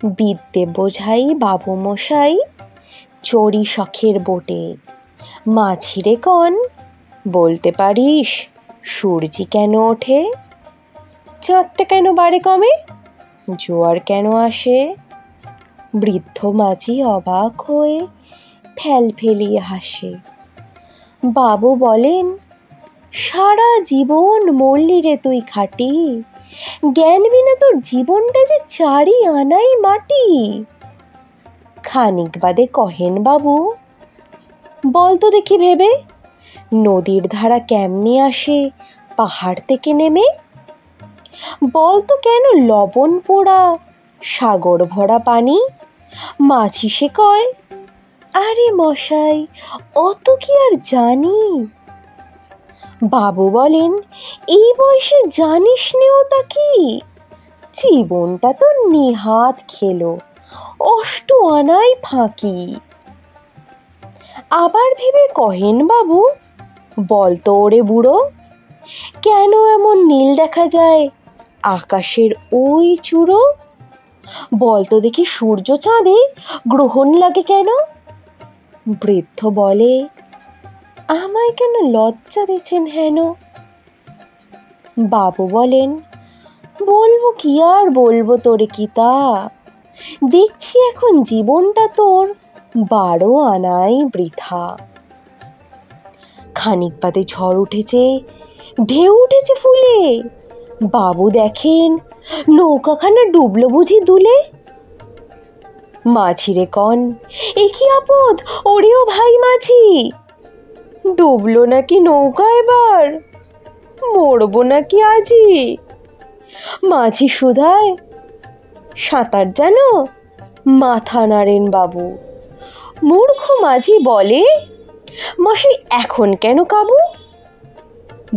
বিদ্যে বোঝাই বাবু মশাই, চড়ি শখের বোটে। মাঝিরে কন, বলতে পারিস সূর্যি কেন ওঠে? চাঁদটা কেন বাড়ে কমে? জোয়ার কেন আসে? বৃদ্ধ মাঝি অবাক হয়ে ফেল ফেলিয়ে হাসে। বাবু বলেন, সারা জীবন মরলি রে তুই খাটি, জ্ঞান বিনা তোর জীবনটা যে চারি আনাই মাটি। খানিক বাদে কহেন বাবু, বল তো দেখি ভেবে, নদীর ধারা কেমনে আসে পাহাড় থেকে নেমে? বল তো কেন লবণ পোড়া সাগর ভরা পানি? মাঝি সে কয়, আরে মশাই অত কি আর জানি। বাবু বলেন, এই বয়সে জানিস নেও তা কি? জীবনটা তো নিহাত খেলো, অষ্ট আনাই ফাঁকি। আবার ভেবে কহেন বাবু, বল তো ওরে বুড়ো, কেন এমন নীল দেখা যায় আকাশের ওই চূড়ো? বল তো দেখি সূর্য চাঁদে গ্রহণ লাগে কেন? বৃদ্ধ বলে, আমায় কেন লজ্জা দিচ্ছেন হেন? বাবু বলেন, বলবো কি আর বলবো তোরে কিতা, দেখছি এখন জীবনটা তোর 12 আনাই বৃথা। খানিক বাদে ঝড় উঠেছে, ঢেউ উঠেছে ফুলে। বাবু দেখেন, নৌকাখানা ডুবলো বুঝি দুলে। মাঝিরে কন, এ কি আপদ ওরেও ভাই মাঝি, ডুবলো নাকি নৌকা এবার, মরবো নাকি আজি? মাঝি শুধায়, সাঁতার জানো? মাথা নাড়েন বাবু। মূর্খ মাঝি বলে, মশাই এখন কেন কাবু?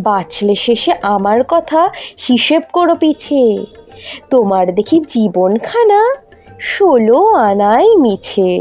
বাঁচলে শেষে আমার কথা হিসেব করো পিছে, তোমার দেখি জীবনখানা 16 আনাই মিছে।